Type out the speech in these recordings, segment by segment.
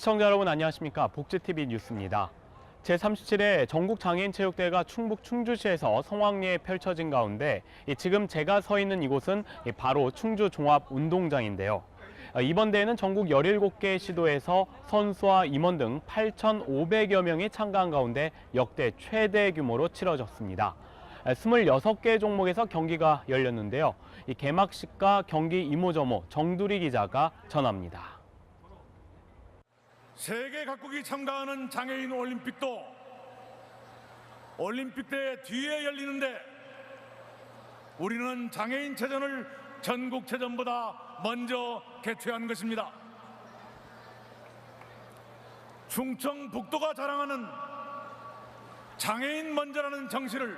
시청자 여러분 안녕하십니까. 복지TV 뉴스입니다. 제37회 전국장애인체육대회가 충북 충주시에서 성황리에 펼쳐진 가운데 지금 제가 서 있는 이곳은 바로 충주종합운동장인데요. 이번 대회는 전국 17개 시도에서 선수와 임원 등 8,500여 명이 참가한 가운데 역대 최대 규모로 치러졌습니다. 26개 종목에서 경기가 열렸는데요. 이 개막식과 경기 이모저모 정두리 기자가 전합니다. 세계 각국이 참가하는 장애인 올림픽도 올림픽대 뒤에 열리는데 우리는 장애인체전을 전국체전보다 먼저 개최한 것입니다. 충청북도가 자랑하는 장애인 먼저라는 정신을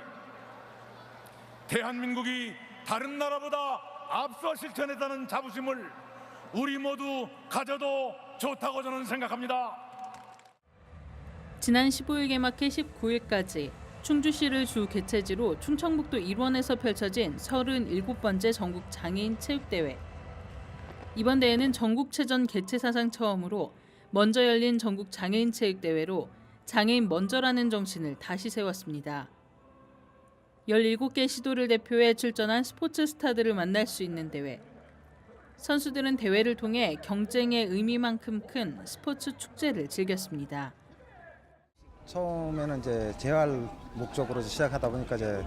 대한민국이 다른 나라보다 앞서 실천했다는 자부심을 우리 모두 가져도 좋다고 저는 생각합니다. 지난 15일 개막해 19일까지 충주시를 주 개최지로 충청북도 일원에서 펼쳐진 37번째 전국 장애인 체육대회. 이번 대회는 전국체전 개최 사상 처음으로 먼저 열린 전국 장애인 체육대회로 장애인 먼저라는 정신을 다시 세웠습니다. 17개 시도를 대표해 출전한 스포츠 스타들을 만날 수 있는 대회. 선수들은 대회를 통해 경쟁의 의미만큼 큰 스포츠 축제를 즐겼습니다. 처음에는 이제 재활 목적으로 시작하다 보니까 이제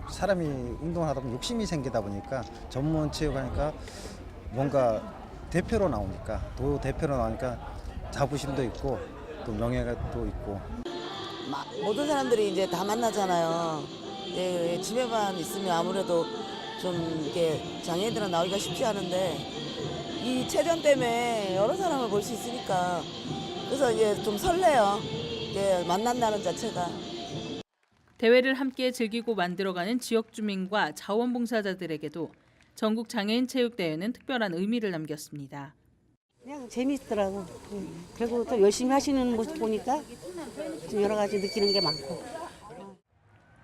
사람이 운동을 하다 보면 욕심이 생기다 보니까 전문 체육하니까 뭔가 대표로 나오니까 자부심도 있고 또 명예가 또 있고. 모든 사람들이 이제 다 만나잖아요. 집에만 있으면 아무래도 좀 이게 장애인들은 나오기가 쉽지 않은데 이 체전 때문에 여러 사람을 볼 수 있으니까 그래서 이제 좀 설레요. 이게 만난다는 자체가. 대회를 함께 즐기고 만들어가는 지역 주민과 자원봉사자들에게도 전국 장애인 체육대회는 특별한 의미를 남겼습니다. 그냥 재미있더라고. 그리고 또 열심히 하시는 모습 보니까 좀 여러 가지 느끼는 게 많고.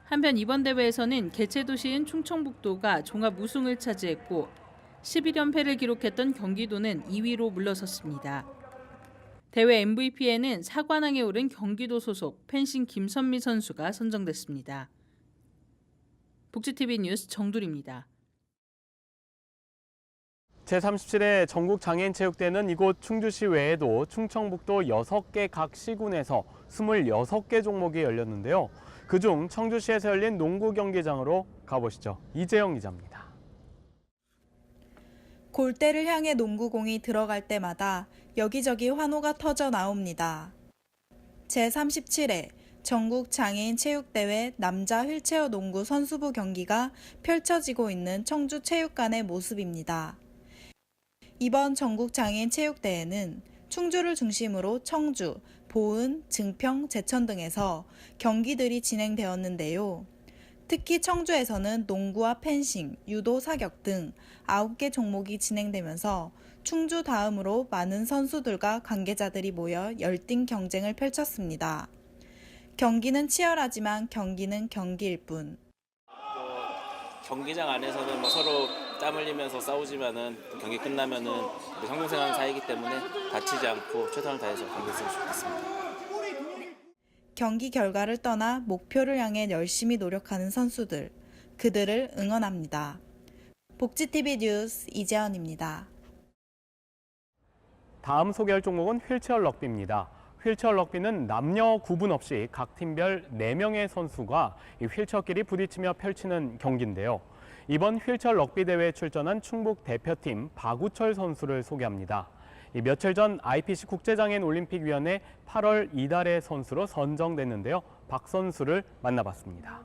한편 이번 대회에서는 개최 도시인 충청북도가 종합 우승을 차지했고 11연패를 기록했던 경기도는 2위로 물러섰습니다. 대회 MVP에는 사관왕에 오른 경기도 소속 펜싱 김선미 선수가 선정됐습니다. 복지TV 뉴스 정두리입니다. 제37회 전국장애인체육대회는 이곳 충주시 외에도 충청북도 6개 각 시군에서 26개 종목이 열렸는데요. 그중 청주시에서 열린 농구 경기장으로 가보시죠. 이재영 기자입니다. 골대를 향해 농구공이 들어갈 때마다 여기저기 환호가 터져 나옵니다. 제37회 전국장애인체육대회 남자 휠체어 농구 선수부 경기가 펼쳐지고 있는 청주체육관의 모습입니다. 이번 전국장애인체육대회는 충주를 중심으로 청주, 보은, 증평, 제천 등에서 경기들이 진행되었는데요. 특히 청주에서는 농구와 펜싱, 유도, 사격 등 9개 종목이 진행되면서 충주 다음으로 많은 선수들과 관계자들이 모여 열띤 경쟁을 펼쳤습니다. 경기는 치열하지만 경기는 경기일 뿐. 경기장 안에서는 서로 땀 흘리면서 싸우지만은 경기 끝나면은 형동생하는 사이이기 때문에 다치지 않고 최선을 다해서 경기했으면 좋겠습니다. 경기 결과를 떠나 목표를 향해 열심히 노력하는 선수들, 그들을 응원합니다. 복지TV 뉴스 이재현입니다. 다음 소개할 종목은 휠체어 럭비입니다. 휠체어 럭비는 남녀 구분 없이 각 팀별 4명의 선수가 휠체어끼리 부딪히며 펼치는 경기인데요. 이번 휠체어 럭비 대회에 출전한 충북 대표팀 박우철 선수를 소개합니다. 며칠 전 IPC 국제장애인 올림픽위원회 8월 이달의 선수로 선정됐는데요. 박 선수를 만나봤습니다.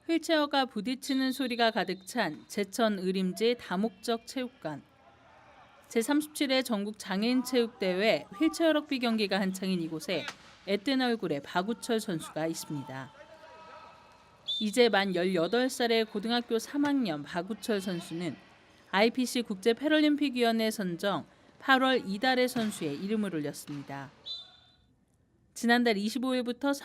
휠체어가 부딪히는 소리가 가득 찬 제천 의림지 다목적 체육관. 제37회 전국 장애인 체육대회 휠체어 럭비 경기가 한창인 이곳에 애뜬 얼굴의 박우철 선수가 있습니다. 이제 만 18살의 고등학교 3학년 박우철 선수는 IPC 국제 패럴림픽위원회 선정 8월 이달의 선수에 이름을 올렸습니다. 지난달 25일부터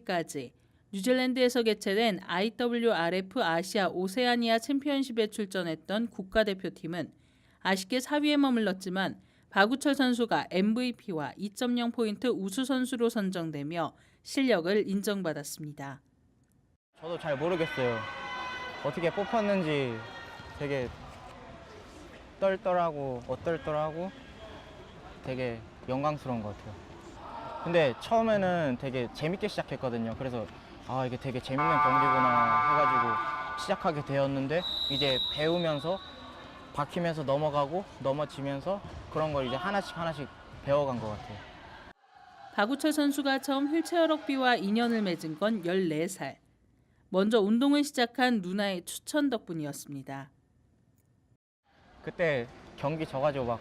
31일까지 뉴질랜드에서 개최된 IWRF 아시아 오세아니아 챔피언십에 출전했던 국가대표팀은 아쉽게 4위에 머물렀지만 박우철 선수가 MVP와 2.0포인트 우수 선수로 선정되며 실력을 인정받았습니다. 저도 잘 모르겠어요. 어떻게 뽑혔는지 되게 어떨떨하고 되게 영광스러운 것 같아요. 근데 처음에는 되게 재밌게 시작했거든요. 그래서 이게 되게 재밌는 경기구나 해가지고 시작하게 되었는데 이제 배우면서 박히면서 넘어지면서 그런 걸 이제 하나씩 배워간 것 같아요. 박우철 선수가 처음 휠체어 럭비와 인연을 맺은 건 14살. 먼저 운동을 시작한 누나의 추천 덕분이었습니다. 그때 경기 져가지고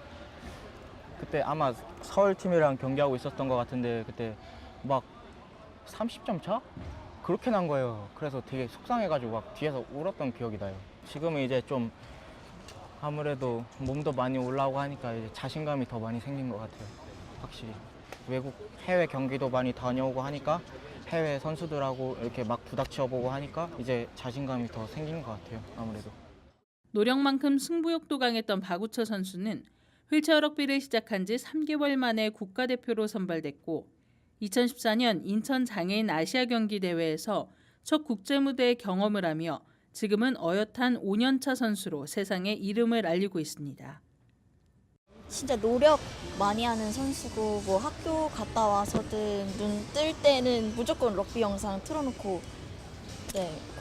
그때 아마 서울팀이랑 경기하고 있었던 것 같은데 그때 30점 차? 그렇게 난 거예요. 그래서 되게 속상해가지고 뒤에서 울었던 기억이 나요. 지금은 이제 좀 아무래도 몸도 많이 올라오고 하니까 이제 자신감이 더 많이 생긴 것 같아요. 확실히 해외 경기도 많이 다녀오고 하니까 해외 선수들하고 이렇게 막 부닥쳐보고 하니까 이제 자신감이 더 생긴 것 같아요. 아무래도. 노력만큼 승부욕도 강했던 박우철 선수는 휠체어 럭비를 시작한 지 3개월 만에 국가대표로 선발됐고 2014년 인천 장애인 아시아 경기 대회에서 첫 국제 무대에 경험을 하며 지금은 어엿한 5년차 선수로 세상에 이름을 알리고 있습니다. 진짜 노력 많이 하는 선수고 뭐 학교 갔다 와서든 눈 뜰 때는 무조건 럭비 영상 틀어놓고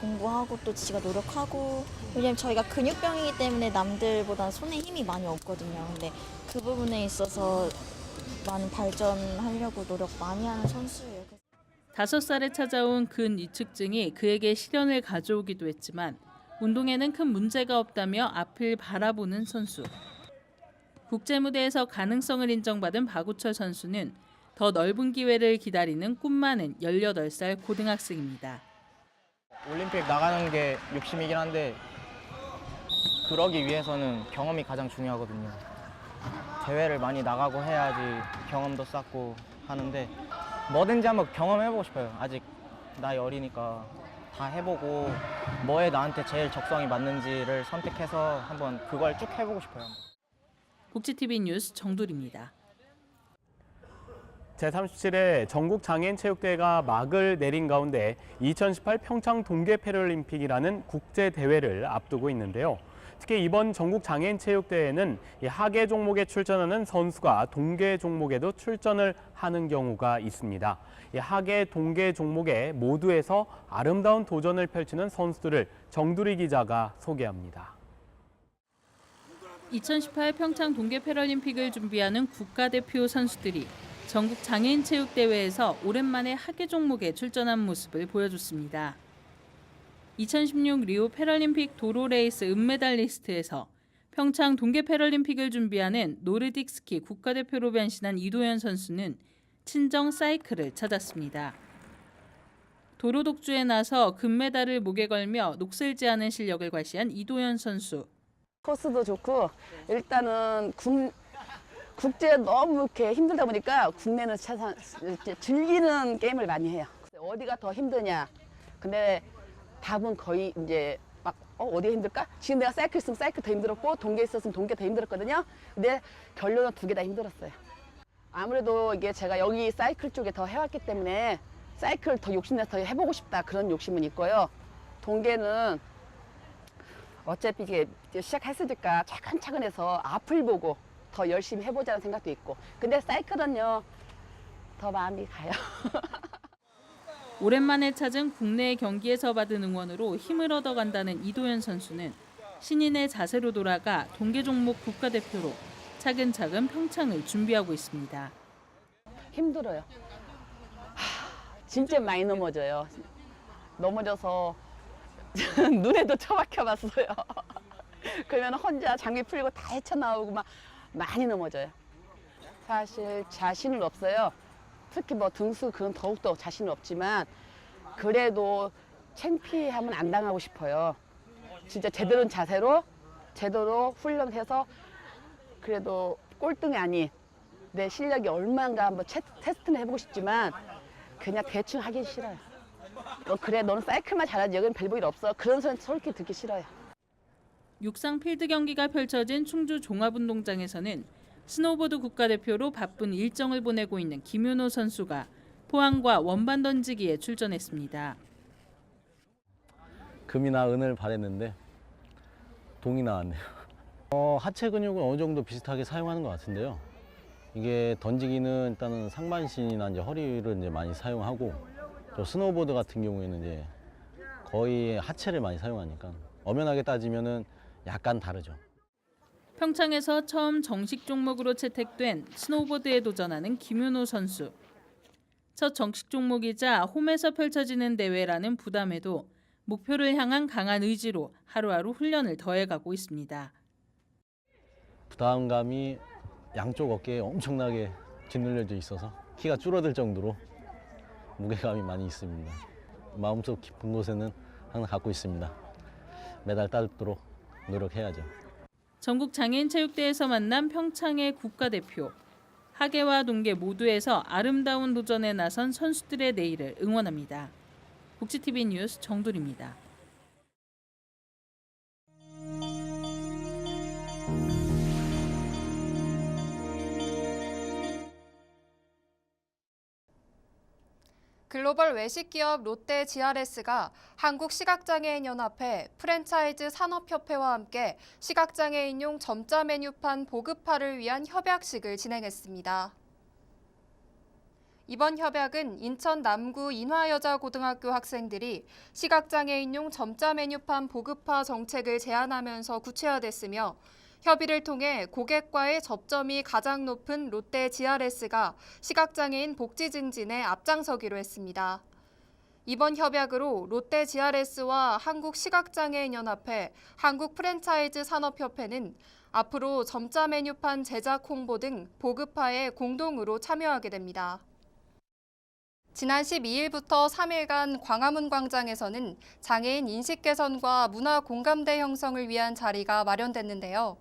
공부하고 또 지가 노력하고 왜냐면 저희가 근육병이기 때문에 남들보다 손에 힘이 많이 없거든요. 근데 그 부분에 있어서 많은 발전하려고 노력 많이 하는 선수예요. 5살에 찾아온 근위축증이 그에게 시련을 가져오기도 했지만 운동에는 큰 문제가 없다며 앞을 바라보는 선수. 국제 무대에서 가능성을 인정받은 박우철 선수는 더 넓은 기회를 기다리는 꿈 많은 18살 고등학생입니다. 올림픽 나가는 게 욕심이긴 한데 그러기 위해서는 경험이 가장 중요하거든요. 대회를 많이 나가고 해야지 경험도 쌓고 하는데 뭐든지 한번 경험해보고 싶어요. 아직 나이 어리니까 다 해보고 뭐에 나한테 제일 적성이 맞는지를 선택해서 한번 그걸 쭉 해보고 싶어요. 복지TV 뉴스 정두리입니다. 제37회 전국장애인체육대회가 막을 내린 가운데 2018 평창 동계패럴림픽이라는 국제대회를 앞두고 있는데요. 특히 이번 전국장애인체육대회는 하계 종목에 출전하는 선수가 동계 종목에도 출전을 하는 경우가 있습니다. 하계 동계 종목에 모두에서 아름다운 도전을 펼치는 선수들을 정두리 기자가 소개합니다. 2018 평창 동계패럴림픽을 준비하는 국가대표 선수들이 전국 장애인체육대회에서 오랜만에 하계 종목에 출전한 모습을 보여줬습니다. 2016 리우 패럴림픽 도로레이스 은메달리스트에서 평창 동계패럴림픽을 준비하는 노르딕 스키 국가대표로 변신한 이도현 선수는 친정 사이클을 찾았습니다. 도로 독주에 나서 금메달을 목에 걸며 녹슬지 않은 실력을 과시한 이도현 선수. 코스도 좋고 일단은 국제 너무 이렇게 힘들다 보니까 국내는 즐기는 게임을 많이 해요. 어디가 더 힘드냐? 근데 답은 거의 이제 어디가 힘들까? 지금 내가 사이클 있으면 사이클 더 힘들었고 동계 있었으면 동계 더 힘들었거든요. 근데 결론은 두 개 다 힘들었어요. 아무래도 이게 제가 여기 사이클 쪽에 더 해왔기 때문에 사이클 더 욕심내서 더 해보고 싶다 그런 욕심은 있고요. 동계는 어차피 이게 시작했으니까 차근차근 해서 앞을 보고 더 열심히 해보자는 생각도 있고 근데 사이클은요 더 마음이 가요. 오랜만에 찾은 국내의 경기에서 받은 응원으로 힘을 얻어간다는 이도현 선수는 신인의 자세로 돌아가 동계 종목 국가대표로 차근차근 평창을 준비하고 있습니다. 힘들어요. 진짜 많이 넘어져요. 넘어져서 눈에도 처박혀봤어요. 그러면 혼자 장비 풀리고 다 헤쳐나오고 막 많이 넘어져요. 사실 자신은 없어요. 특히 뭐 등수 그건 더욱더 자신은 없지만 그래도 창피하면 안 당하고 싶어요. 진짜 제대로 된 자세로 제대로 훈련해서 그래도 꼴등이 아닌 내 실력이 얼마인가 한번 테스트는 해보고 싶지만 그냥 대충 하기 싫어요. 그래 너는 사이클만 잘하지 여기는 별 볼 일 없어. 그런 소리 솔직히 듣기 싫어요. 육상 필드 경기가 펼쳐진 충주 종합운동장에서는 스노우보드 국가대표로 바쁜 일정을 보내고 있는 김윤호 선수가 포항과 원반 던지기에 출전했습니다. 금이나 은을 바랬는데 동이 나왔네요. 하체 근육은 어느 정도 비슷하게 사용하는 것 같은데요. 이게 던지기는 일단은 상반신이나 이제 허리를 이제 많이 사용하고, 또 스노우보드 같은 경우에는 이제 거의 하체를 많이 사용하니까 엄연하게 따지면은 약간 다르죠. 평창에서 처음 정식 종목으로 채택된 스노우보드에 도전하는 김윤호 선수. 첫 정식 종목이자 홈에서 펼쳐지는 대회라는 부담에도 목표를 향한 강한 의지로 하루하루 훈련을 더해가고 있습니다. 부담감이 양쪽 어깨에 엄청나게 짓눌려져 있어서 키가 줄어들 정도로 무게감이 많이 있습니다. 마음속 깊은 곳에는 항상 갖고 있습니다. 메달 따도록 노력해야죠. 전국 장애인 체육대회에서 만난 평창의 국가대표. 하계와 동계 모두에서 아름다운 도전에 나선 선수들의 내일을 응원합니다. 복지TV 뉴스 정돌입니다. 글로벌 외식기업 롯데 GRS가 한국시각장애인연합회 프랜차이즈 산업협회와 함께 시각장애인용 점자 메뉴판 보급화를 위한 협약식을 진행했습니다. 이번 협약은 인천 남구 인화여자고등학교 학생들이 시각장애인용 점자 메뉴판 보급화 정책을 제안하면서 구체화됐으며, 협의를 통해 고객과의 접점이 가장 높은 롯데 GRS가 시각장애인 복지 증진에 앞장서기로 했습니다. 이번 협약으로 롯데 GRS와 한국시각장애인연합회, 한국프랜차이즈 산업협회는 앞으로 점자 메뉴판 제작 홍보 등 보급화에 공동으로 참여하게 됩니다. 지난 12일부터 3일간 광화문 광장에서는 장애인 인식 개선과 문화 공감대 형성을 위한 자리가 마련됐는데요.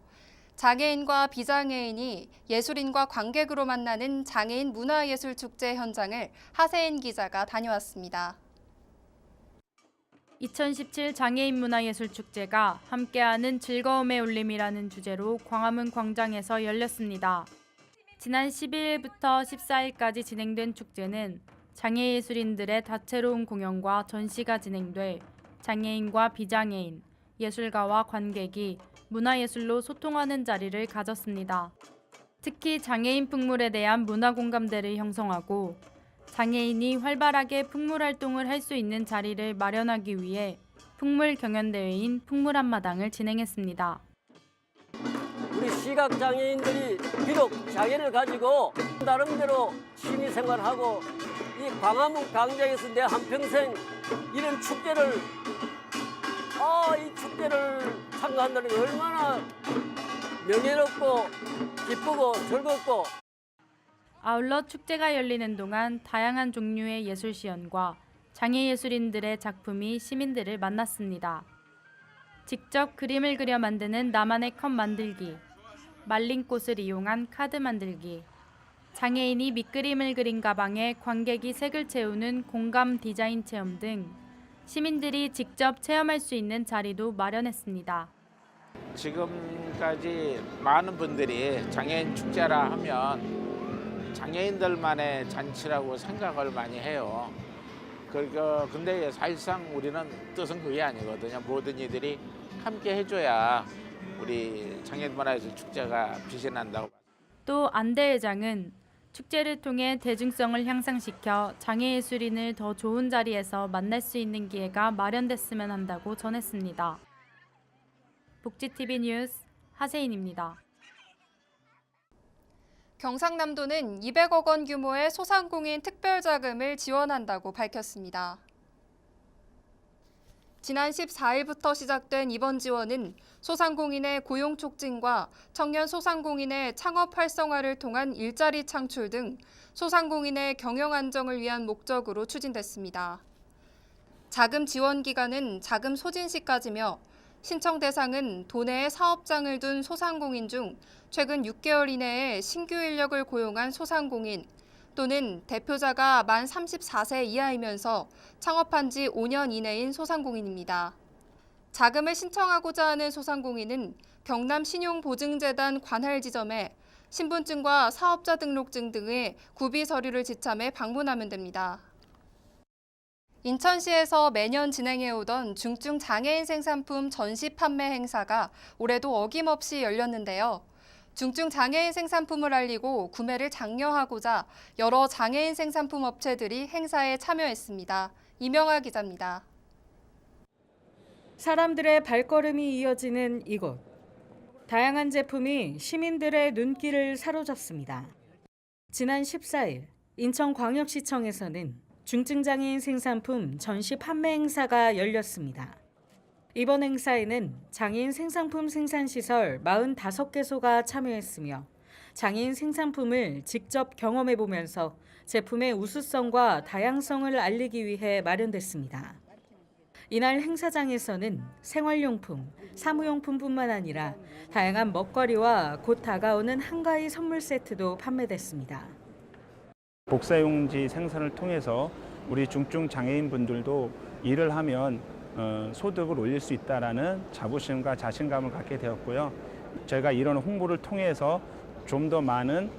장애인과 비장애인이 예술인과 관객으로 만나는 장애인 문화예술축제 현장을 하세인 기자가 다녀왔습니다. 2017 장애인 문화예술축제가 함께하는 즐거움의 울림이라는 주제로 광화문 광장에서 열렸습니다. 지난 12일부터 14일까지 진행된 축제는 장애예술인들의 다채로운 공연과 전시가 진행돼 장애인과 비장애인, 예술가와 관객이 문화예술로 소통하는 자리를 가졌습니다. 특히 장애인 풍물에 대한 문화 공감대를 형성하고 장애인이 활발하게 풍물 활동을 할 수 있는 자리를 마련하기 위해 풍물 경연대회인 풍물 한마당을 진행했습니다. 우리 시각장애인들이 비록 장애를 가지고 나름대로 취미생활하고 이 광화문 광장에서 내 한평생 이런 축제를 이 축제를 참가한다는 게 얼마나 명예롭고 기쁘고 즐겁고. 아울러 축제가 열리는 동안 다양한 종류의 예술 시연과 장애예술인들의 작품이 시민들을 만났습니다. 직접 그림을 그려 만드는 나만의 컵 만들기, 말린 꽃을 이용한 카드 만들기, 장애인이 밑그림을 그린 가방에 관객이 색을 채우는 공감 디자인 체험 등 시민들이 직접 체험할 수 있는 자리도 마련했습니다. 지금까지 많은 분들이 장애인 축제라 하면 장애인들만의 잔치라고 생각을 많이 해요. 근데 사실상 우리는 뜻은 그게 아니거든요. 모든 이들이 함께 해줘야 우리 장애인 문화예술 축제가 빛이 난다고. 또 안대 회장은 축제를 통해 대중성을 향상시켜 장애예술인을 더 좋은 자리에서 만날 수 있는 기회가 마련됐으면 한다고 전했습니다. 복지TV 뉴스 하세인입니다. 경상남도는 200억 원 규모의 소상공인 특별자금을 지원한다고 밝혔습니다. 지난 14일부터 시작된 이번 지원은 소상공인의 고용 촉진과 청년 소상공인의 창업 활성화를 통한 일자리 창출 등 소상공인의 경영 안정을 위한 목적으로 추진됐습니다. 자금 지원 기간은 자금 소진 시까지며 신청 대상은 도내에 사업장을 둔 소상공인 중 최근 6개월 이내에 신규 인력을 고용한 소상공인 또는 대표자가 만 34세 이하이면서 창업한 지 5년 이내인 소상공인입니다. 자금을 신청하고자 하는 소상공인은 경남신용보증재단 관할 지점에 신분증과 사업자 등록증 등의 구비 서류를 지참해 방문하면 됩니다. 인천시에서 매년 진행해오던 중증 장애인 생산품 전시 판매 행사가 올해도 어김없이 열렸는데요. 중증 장애인 생산품을 알리고 구매를 장려하고자 여러 장애인 생산품 업체들이 행사에 참여했습니다. 이명아 기자입니다. 사람들의 발걸음이 이어지는 이곳. 다양한 제품이 시민들의 눈길을 사로잡습니다. 지난 14일 인천광역시청에서는 중증장애인 생산품 전시 판매 행사가 열렸습니다. 이번 행사에는 장애인 생산품 생산시설 45개소가 참여했으며 장애인 생산품을 직접 경험해보면서 제품의 우수성과 다양성을 알리기 위해 마련됐습니다. 이날 행사장에서는 생활용품, 사무용품뿐만 아니라 다양한 먹거리와 곧 다가오는 한가위 선물 세트도 판매됐습니다. 복사용지 생산을 통해서 우리 중증 장애인분들도 일을 하면 소득을 올릴 수 있다라는 자부심과 자신감을 갖게 되었고요. 저희가 이런 홍보를 통해서 좀 더 많은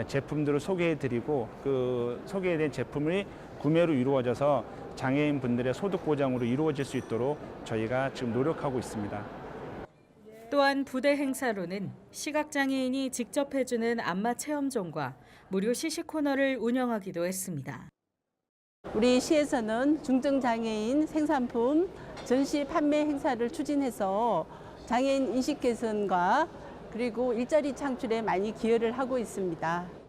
제품들을 소개해드리고 그 소개된 제품이 구매로 이루어져서 장애인분들의 소득 보장으로 이루어질 수 있도록 저희가 지금 노력하고 있습니다. 또한 부대 행사로는 시각장애인이 직접 해주는 안마 체험존과 무료 시식 코너를 운영하기도 했습니다. 우리 시에서는 중증장애인 생산품 전시 판매 행사를 추진해서 장애인 인식 개선과 그리고 일자리 창출에 많이 기여를 하고 있습니다.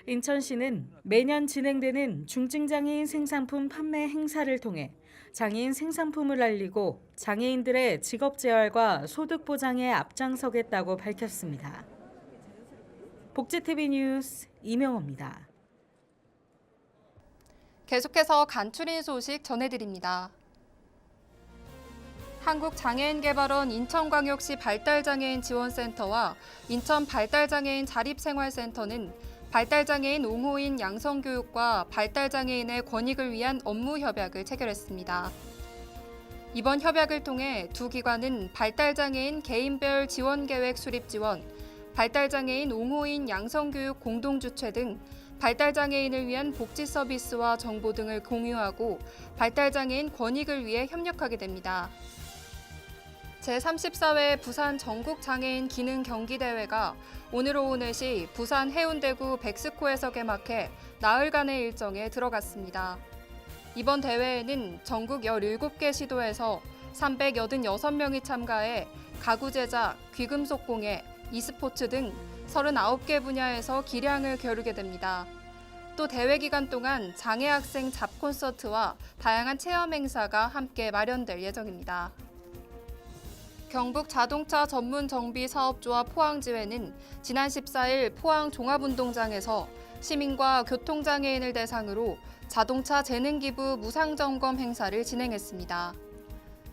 인천시는 매년 진행되는 중증장애인 생산품 판매 행사를 통해 장애인 생산품을 알리고 장애인들의 직업 재활과 소득 보장에 앞장서겠다고 밝혔습니다. 복지TV 뉴스 이명호입니다. 계속해서 간추린 소식 전해드립니다. 한국장애인개발원 인천광역시 발달장애인 지원센터와 인천 발달장애인 자립생활센터는 발달장애인 옹호인 양성교육과 발달장애인의 권익을 위한 업무 협약을 체결했습니다. 이번 협약을 통해 두 기관은 발달장애인 개인별 지원계획 수립 지원, 발달장애인 옹호인 양성교육 공동주최 등 발달장애인을 위한 복지 서비스와 정보 등을 공유하고 발달장애인 권익을 위해 협력하게 됩니다. 제34회 부산 전국장애인 기능 경기대회가 오늘 오후 4시 부산 해운대구 백스코에서 개막해 나흘간의 일정에 들어갔습니다. 이번 대회에는 전국 17개 시도에서 386명이 참가해 가구 제작, 귀금속 공예, e스포츠 등 39개 분야에서 기량을 겨루게 됩니다. 또 대회 기간 동안 장애 학생 잡 콘서트와 다양한 체험 행사가 함께 마련될 예정입니다. 경북 자동차 전문 정비 사업조합 포항지회는 지난 14일 포항 종합운동장에서 시민과 교통장애인을 대상으로 자동차 재능기부 무상점검 행사를 진행했습니다.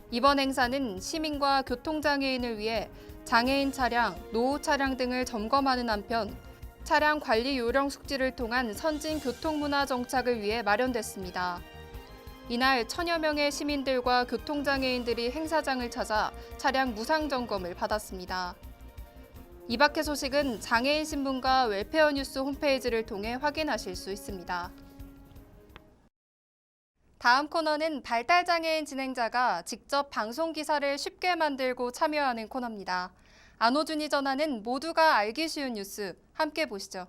이번 행사는 시민과 교통장애인을 위해 장애인 차량, 노후 차량 등을 점검하는 한편 차량 관리 요령 숙지를 통한 선진 교통문화 정착을 위해 마련됐습니다. 이날 1000여 명의 시민들과 교통장애인들이 행사장을 찾아 차량 무상 점검을 받았습니다. 이 밖의 소식은 장애인 신문과 웰페어 뉴스 홈페이지를 통해 확인하실 수 있습니다. 다음 코너는 발달장애인 진행자가 직접 방송 기사를 쉽게 만들고 참여하는 코너입니다. 안호준이 전하는 모두가 알기 쉬운 뉴스 함께 보시죠.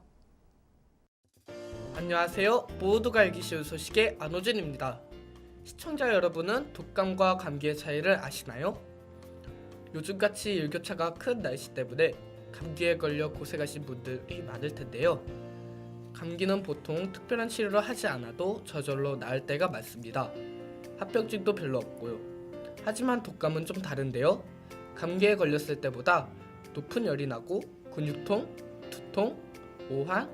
안녕하세요. 모두가 알기 쉬운 소식의 안호준입니다. 시청자 여러분은 독감과 감기의 차이를 아시나요? 요즘같이 일교차가 큰 날씨 때문에 감기에 걸려 고생하신 분들이 많을 텐데요. 감기는 보통 특별한 치료를 하지 않아도 저절로 나을 때가 많습니다. 합병증도 별로 없고요. 하지만 독감은 좀 다른데요. 감기에 걸렸을 때보다 높은 열이 나고 근육통, 두통, 오한,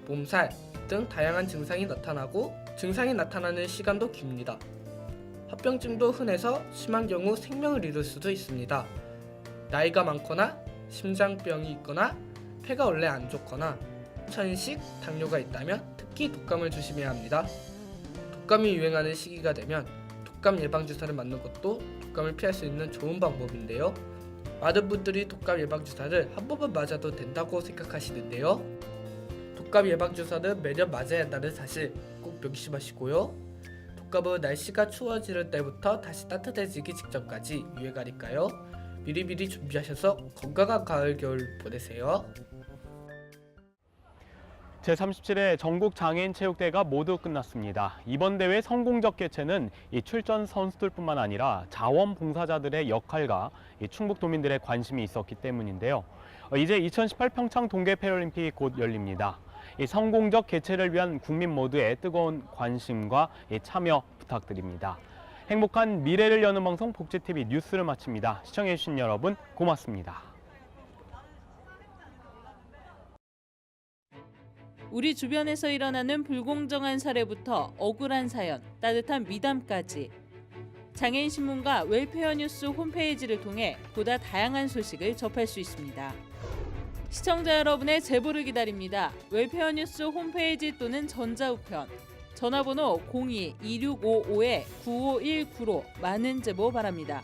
몸살 등 다양한 증상이 나타나고 증상이 나타나는 시간도 깁니다. 합병증도 흔해서 심한 경우 생명을 잃을 수도 있습니다. 나이가 많거나 심장병이 있거나 폐가 원래 안 좋거나 천식, 당뇨가 있다면 특히 독감을 조심해야 합니다. 독감이 유행하는 시기가 되면 독감 예방주사를 맞는 것도 독감을 피할 수 있는 좋은 방법인데요. 많은 분들이 독감 예방주사를 한 번만 맞아도 된다고 생각하시는데요. 독감 예방주사는 매년 맞아야 한다는 사실 꼭 명심하시고요. 독감은 날씨가 추워지는 때부터 다시 따뜻해지기 직전까지 유행하니까요. 미리미리 준비하셔서 건강한 가을 겨울 보내세요. 제37회 전국 장애인 체육대회가 모두 끝났습니다. 이번 대회 성공적 개최는 이 출전 선수들뿐만 아니라 자원봉사자들의 역할과 이 충북도민들의 관심이 있었기 때문인데요. 이제 2018 평창 동계 패럴림픽이 곧 열립니다. 이 성공적 개최를 위한 국민 모두의 뜨거운 관심과 참여 부탁드립니다. 행복한 미래를 여는 방송 복지TV 뉴스를 마칩니다. 시청해주신 여러분 고맙습니다. 우리 주변에서 일어나는 불공정한 사례부터 억울한 사연, 따뜻한 미담까지 장애인 신문과 웰페어 뉴스 홈페이지를 통해 보다 다양한 소식을 접할 수 있습니다. 시청자 여러분의 제보를 기다립니다. 웰페어 뉴스 홈페이지 또는 전자우편, 전화번호 02-2655-9519로 많은 제보 바랍니다.